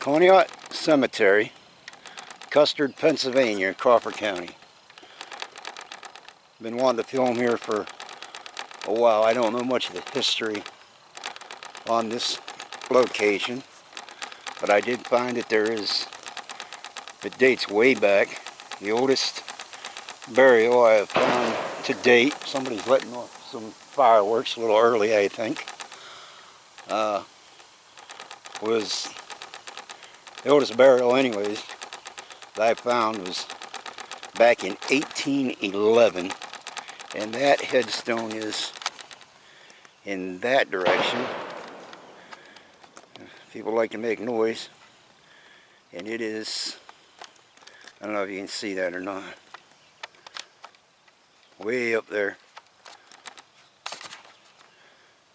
Custards Cemetery, Custards, Pennsylvania, Crawford County. Been wanting to film here for a while. I don't know much of the history on this location, but I did find that it dates way back. The oldest burial I have found to date. Somebody's letting off some fireworks a little early, I think. Was the oldest burial anyways that I found was back in 1811, and that headstone is in that direction. People like to make noise, and it is, I don't know if you can see that or not, way up there.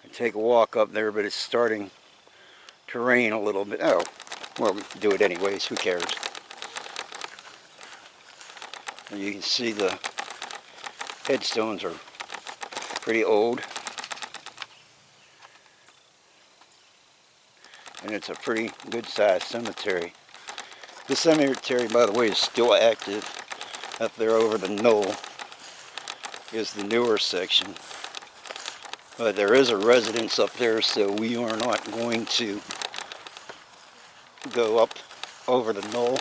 I take a walk up there, but it's starting to rain a little bit. Oh, well, we do it anyways, who cares? And you can see the headstones are pretty old, and it's a pretty good sized cemetery. This cemetery, by the way, is still active. Up there over the knoll is the newer section, but there is a residence up there, so we are not going to go up over the knoll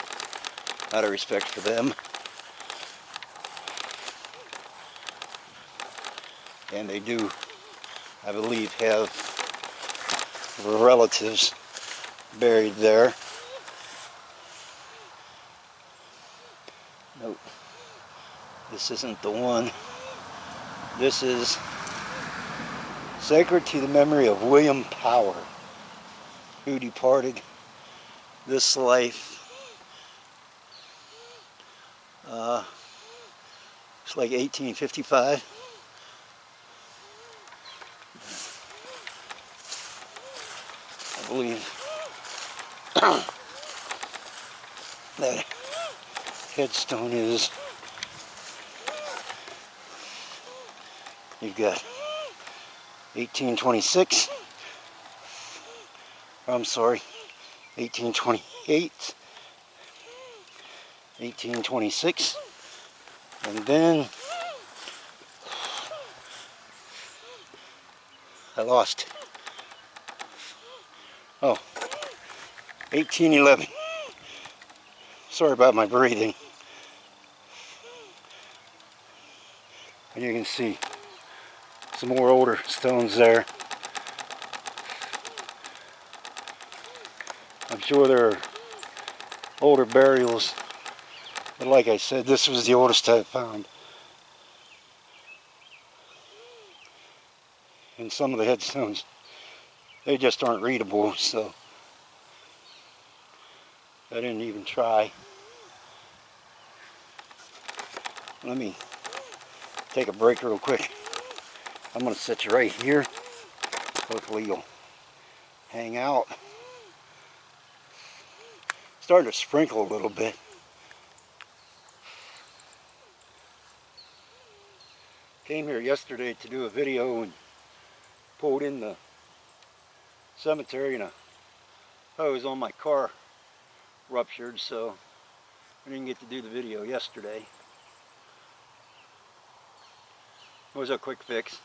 out of respect for them. And they do, I believe, have relatives buried there. Nope, this isn't the one. This is sacred to the memory of William Power, who departed this life it's like 1855. I believe that headstone is, you've got 1826, I'm sorry, 1828, 1826, and then I lost, 1811. Sorry about my breathing. And you can see some more older stones there. I'm sure there are older burials, but like I said, this was the oldest I've found. And some of the headstones, they just aren't readable, so I didn't even try. Let me take a break real quick. I'm going to sit you right here. Hopefully you'll hang out. Starting to sprinkle a little bit. Came here yesterday to do a video and pulled in the cemetery, and a hose on my car ruptured, so I didn't get to do the video yesterday. It was a quick fix.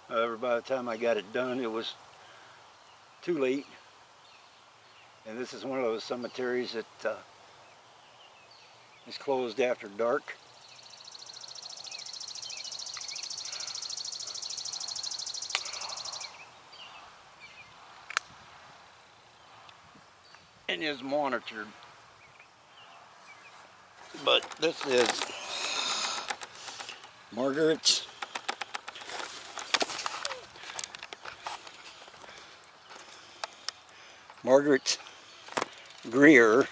However, by the time I got it done, it was too late. And this is one of those cemeteries that is closed after dark. And is monitored. But this is Margaret Greer,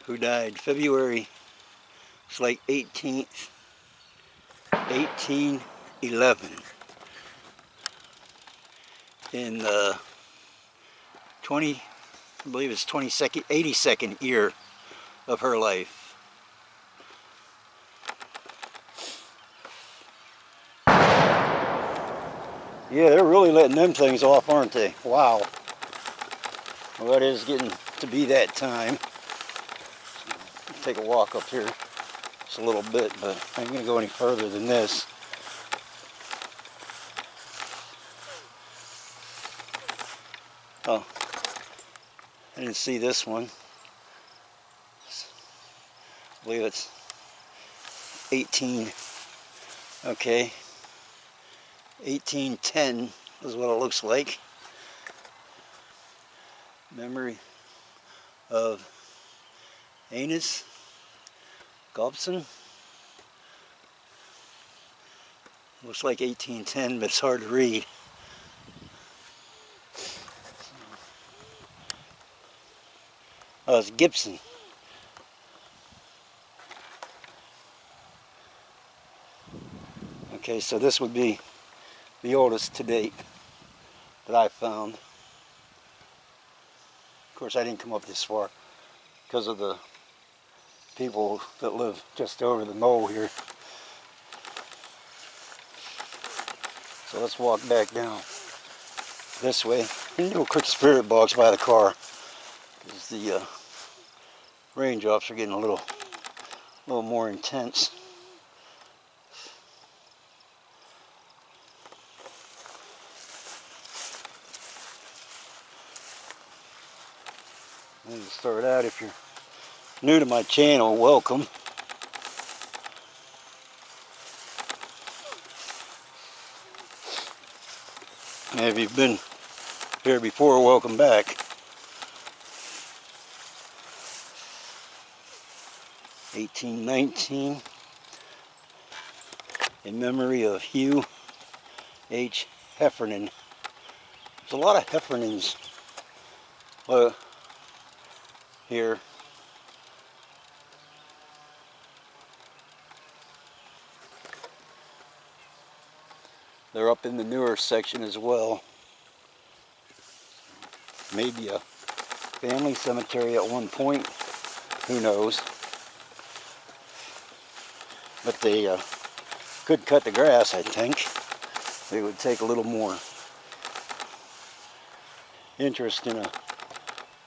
who died February, it's like 18th, 1811, in the I believe it's 82nd year of her life. Yeah, they're really letting them things off, aren't they? Wow. Well, it is getting to be that time. Take a walk up here just a little bit, but I ain't gonna go any further than this. Oh, I didn't see this one. I believe it's 18. Okay, 1810 is what it looks like. Memory of Anus Gobson. Looks like 1810, but it's hard to read. Oh, it's Gibson. Okay, so this would be the oldest to date that I found. Of course, I didn't come up this far because of the people that live just over the knoll here. So let's walk back down this way. And do a quick spirit box by the car because the raindrops are getting a little more intense. And to start out, if you're new to my channel, welcome. And if you've been here before, welcome back. 1819, in memory of Hugh H. Heffernan. There's a lot of Heffernans here. They're up in the newer section as well. Maybe a family cemetery at one point, who knows. But they could cut the grass, I think. They would take a little more interest in a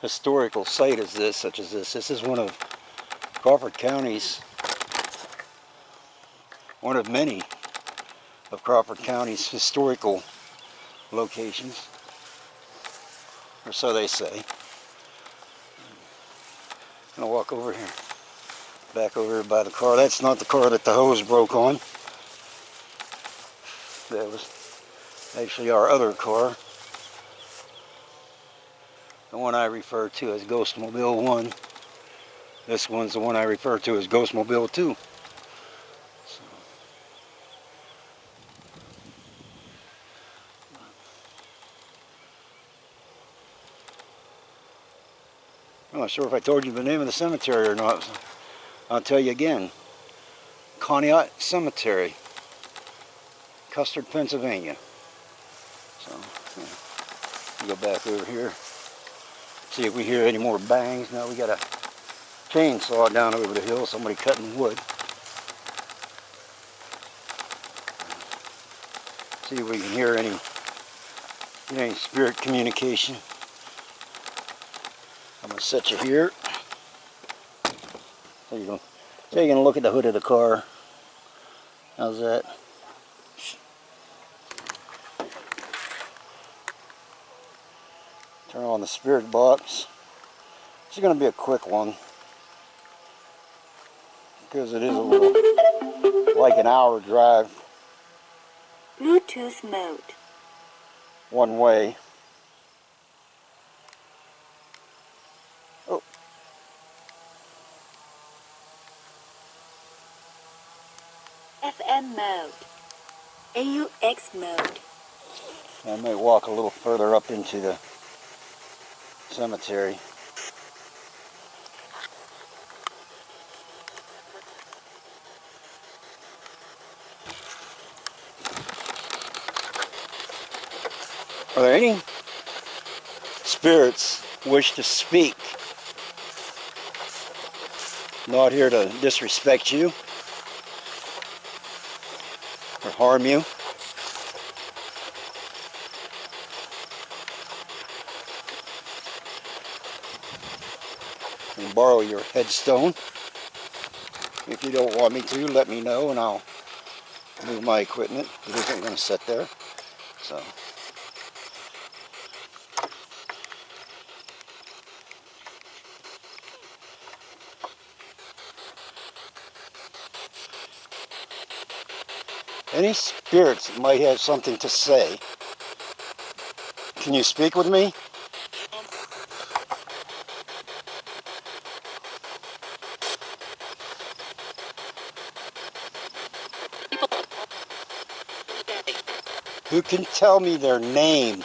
historical site as this, such as this. This is one of Crawford County's, one of many of Crawford County's historical locations, or so they say. I'm gonna walk over here, back over here by the car. That's not the car that the hose broke on. That was actually our other car, the one I refer to as Ghostmobile 1. This one's the one I refer to as Ghostmobile 2. So, I'm not sure if I told you the name of the cemetery or not. So I'll tell you again. Custards Cemetery, Custard, Pennsylvania. So, yeah. Go back over here. See if we hear any more bangs. Now we got a chainsaw down over the hill, somebody cutting wood. See if we can hear any spirit communication. I'm gonna set you here. There you go. So you're gonna look at the hood of the car. How's that? Turn on the spirit box. This is gonna be a quick one because it is a little like an hour drive. Bluetooth mode. One way. Oh. FM mode. AUX mode. I may walk a little further up into the cemetery. Are there any spirits wish to speak? Not here to disrespect you or harm you. borrow your headstone. If you don't want me to, let me know and I'll move my equipment. It isn't going to sit there. So. Any spirits that might have something to say, can you speak with me? Who can tell me their name?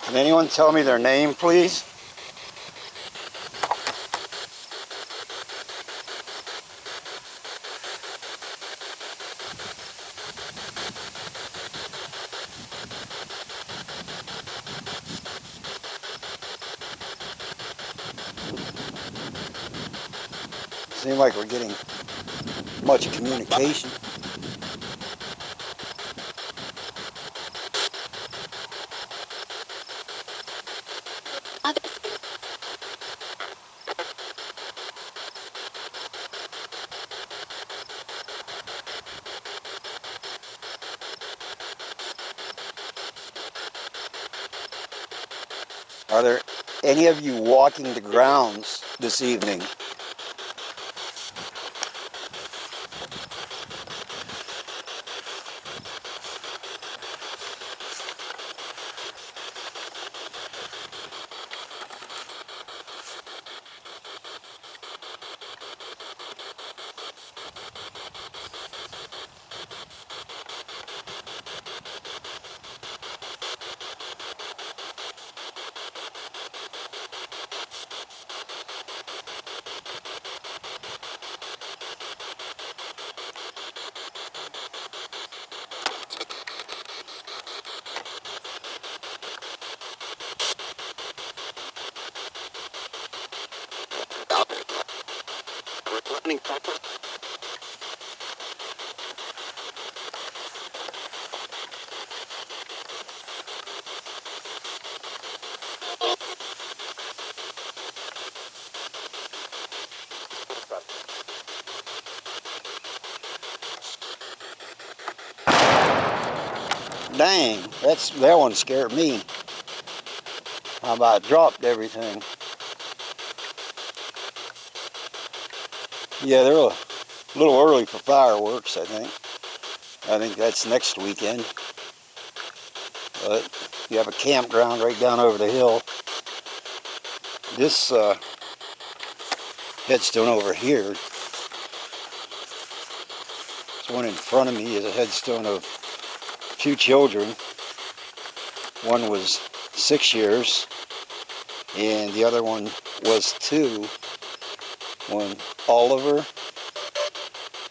Can anyone tell me their name, please? Seems like we're getting much communication. Are there any of you walking the grounds this evening? Dang, that one scared me. How about dropped everything? Yeah, they're a little early for fireworks, I think. I think that's next weekend. But you have a campground right down over the hill. This headstone over here, this one in front of me, is a headstone of 2 children. One was 6 years and the other one was 2. One, Oliver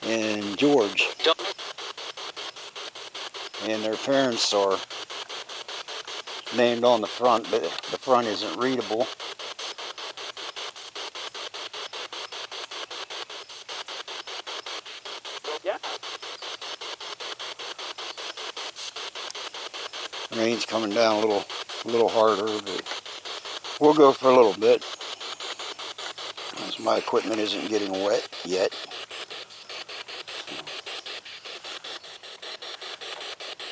and George. And their parents are named on the front, but the front isn't readable. Yeah. Rain's coming down a little harder, but we'll go for a little bit, as my equipment isn't getting wet yet.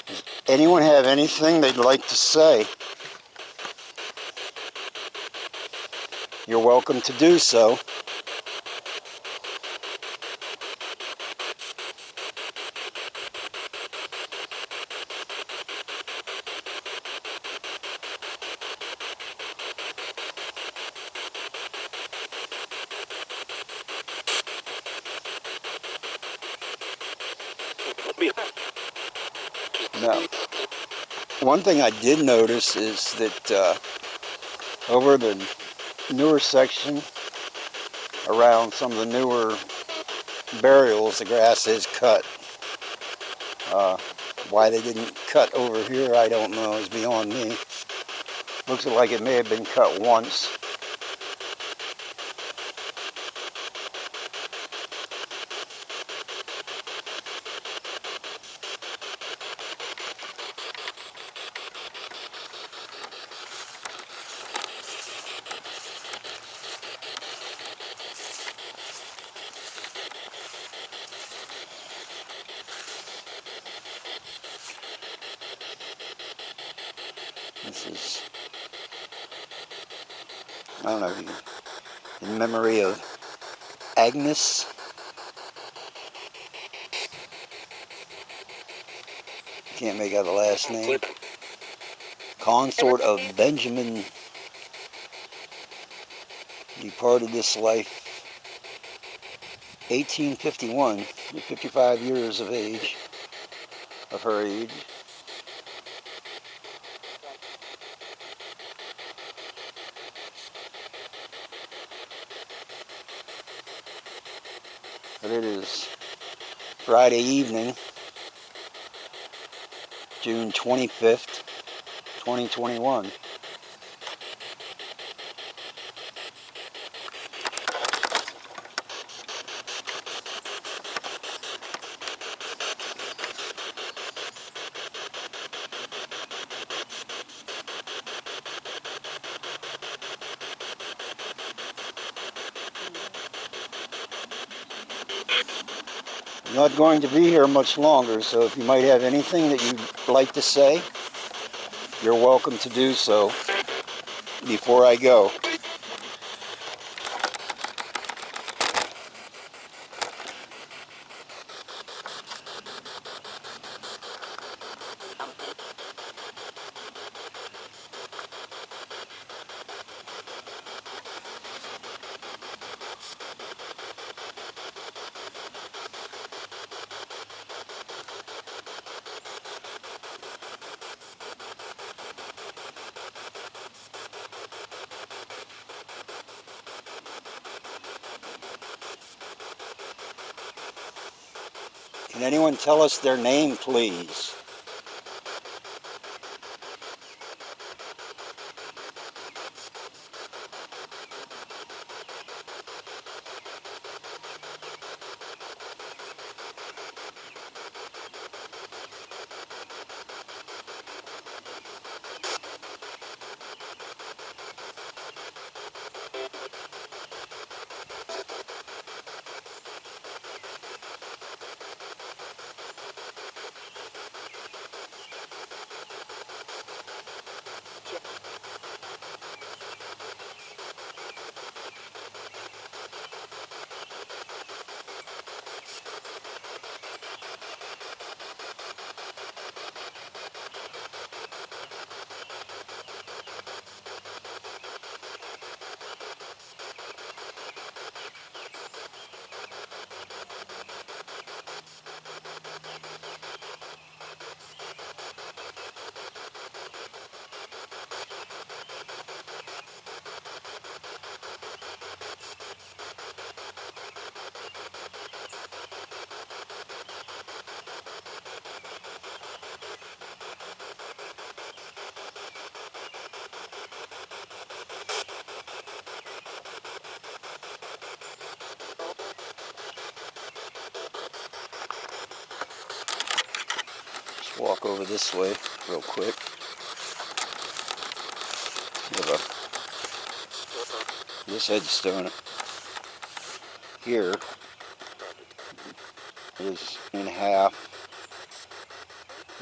Does anyone have anything they'd like to say? You're welcome to do so. Now, one thing I did notice is that over the newer section, around some of the newer burials, the grass is cut. Why they didn't cut over here, I don't know. It's beyond me. Looks like it may have been cut once. This is, I don't know, in memory of Agnes. Can't make out the last name. Consort of Benjamin. Departed this life 1851, 55 years of age, of her age. But it is Friday evening, June 25th, 2021. I'm not going to be here much longer, so if you might have anything that you'd like to say, you're welcome to do so before I go. Can anyone tell us their name, please? Let's walk over this way real quick. We have this headstone here is in half.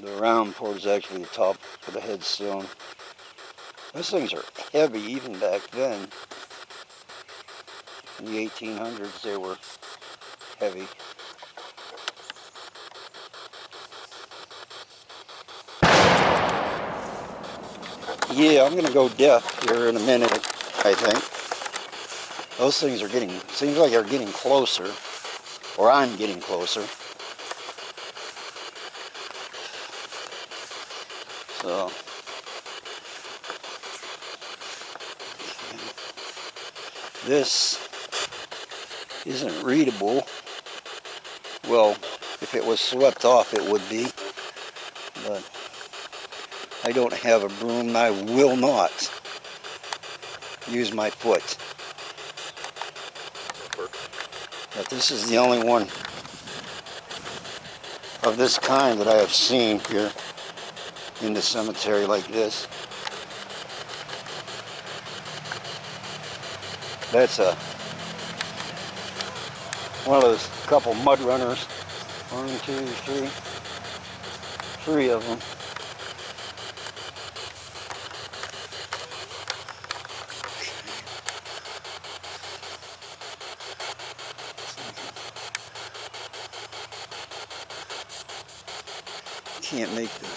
The round part is actually the top of the headstone. Those things are heavy even back then. In the 1800s they were heavy. Yeah, I'm gonna go deaf here in a minute, I think. Those things are getting, seems like they're getting closer, or I'm getting closer. So, this isn't readable. Well, if it was swept off, it would be. But I don't have a broom. I will not use my foot. But this is the only one of this kind that I have seen here in the cemetery like this. That's one of those couple mud runners. 1, 2, 3. 3 of them. Can't make the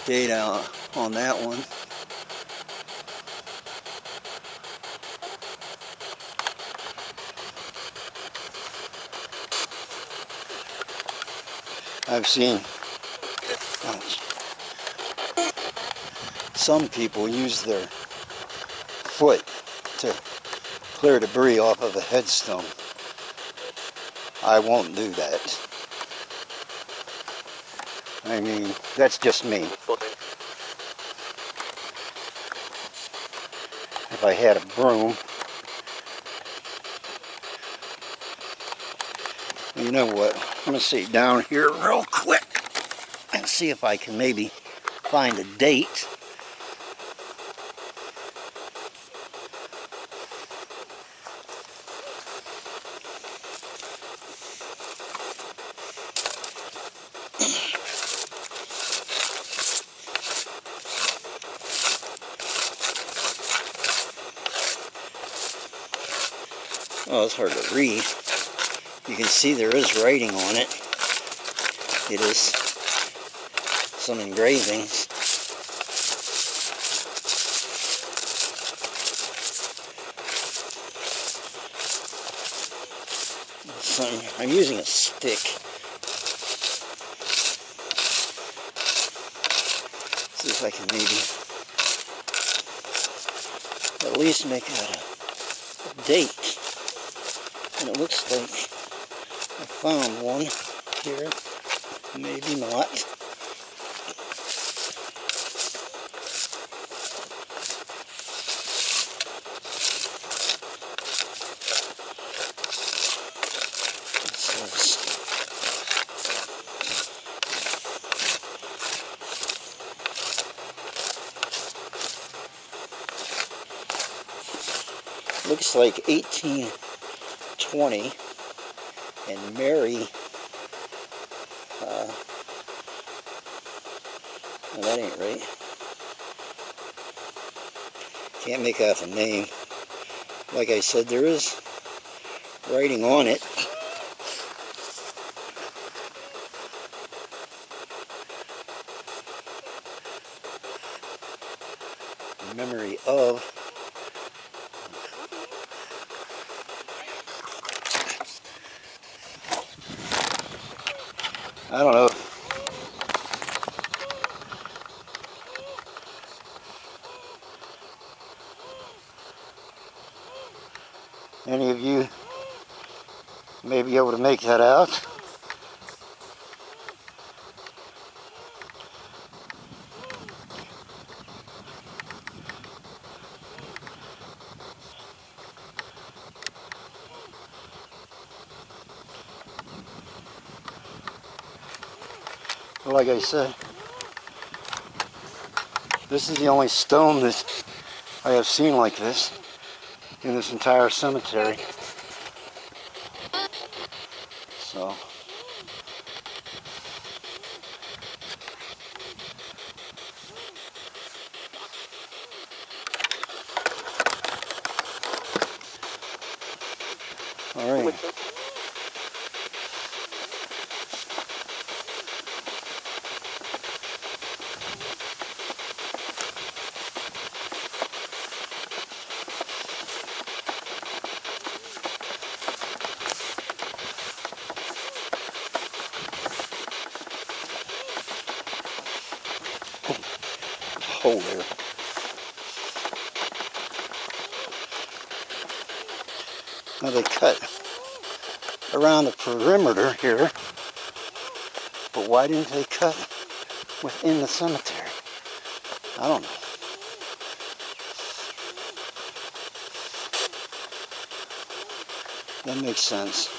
date out on that one. I've seen some people use their foot to clear debris off of a headstone. I won't do that. I mean, that's just me. If I had a broom, you know what? I'm going to sit down here real quick and see if I can maybe find a date. Oh, it's hard to read. You can see there is writing on it. It is some engravings. I'm using a stick. See if I can maybe at least make out a date. And it looks like I found one here. Maybe not. It says looks like 1820, and Mary, no, that ain't right. Can't make out the name. Like I said, there is writing on it. In memory of. I don't know. Any of you may be able to make that out. Like I said, this is the only stone that I have seen like this in this entire cemetery. So, all right. Hole there. Now they cut around the perimeter here. But why didn't they cut within the cemetery? I don't know. That makes sense.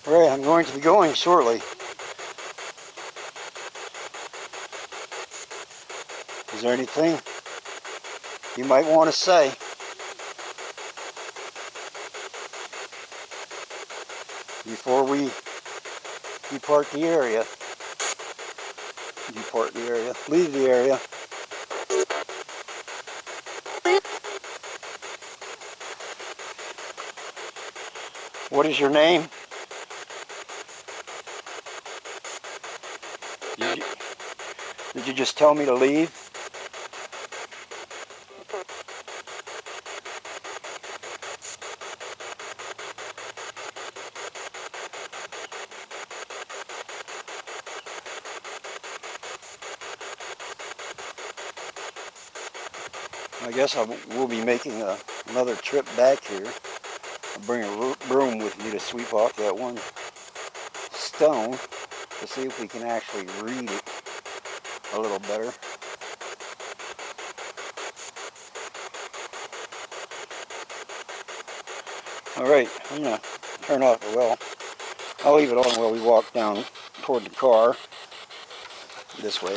Right, I'm going to be going shortly. Is there anything you might want to say? Before we depart the area. Leave the area. What is your name? Did you just tell me to leave? I guess we'll be making another trip back here. I'll bring a broom with me to sweep off that one stone to see if we can actually read it a little better. Alright, I'm going to turn off the well. I'll leave it on while we walk down toward the car this way.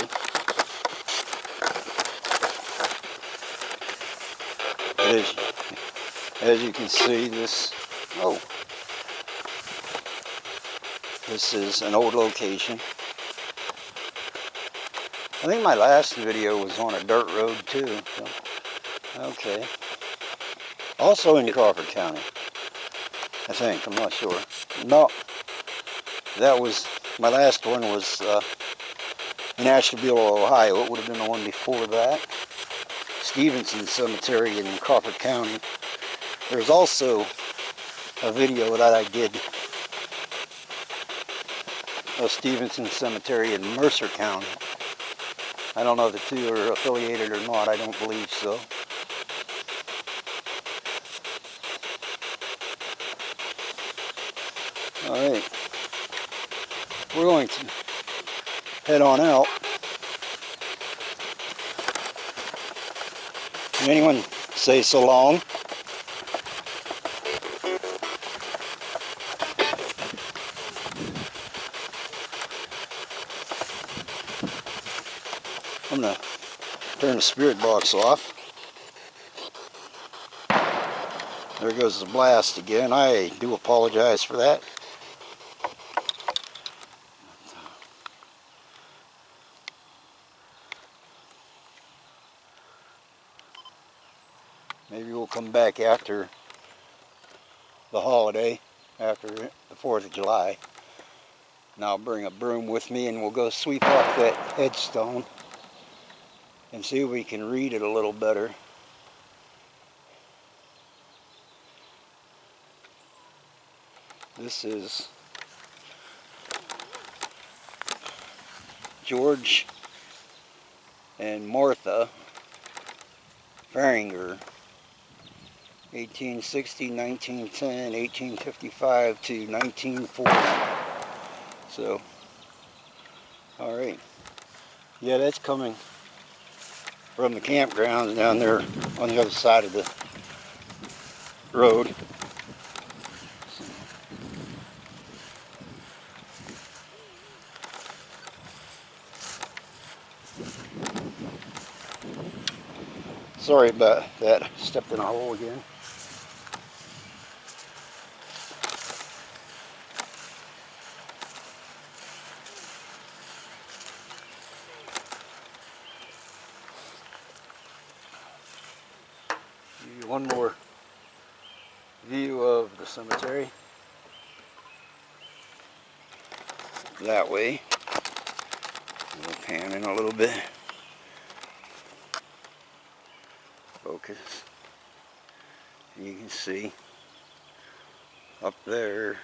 As you can see, this is an old location. I think my last video was on a dirt road too. So, okay. Also in Crawford County, I think. I'm not sure. No, that was my last one was in Ashtabula, Ohio. It would have been the one before that. Custards Cemetery in Crawford County. There's also a video that I did of Custards Cemetery in Mercer County. I don't know if the two are affiliated or not. I don't believe so. Alright. We're going to head on out. Can anyone say so long? I'm going to turn the spirit box off. There goes the blast again. I do apologize for that. Maybe we'll come back after the holiday, after the 4th of July. And I'll bring a broom with me and we'll go sweep off that headstone and see if we can read it a little better. This is George and Martha Faringer, 1860, 1910, 1855 to 1940. So, alright. Yeah, that's coming from the campgrounds down there on the other side of the road. Sorry about that. Stepped in a hole again. Give you one more view of the cemetery. That way. We'll pan in a little bit. Focus. And you can see up there.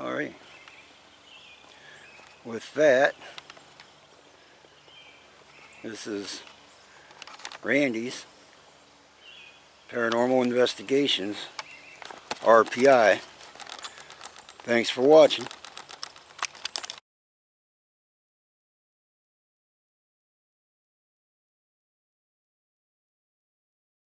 Alright. With that, this is Randy's Paranormal Investigations, RPI. Thanks for watching.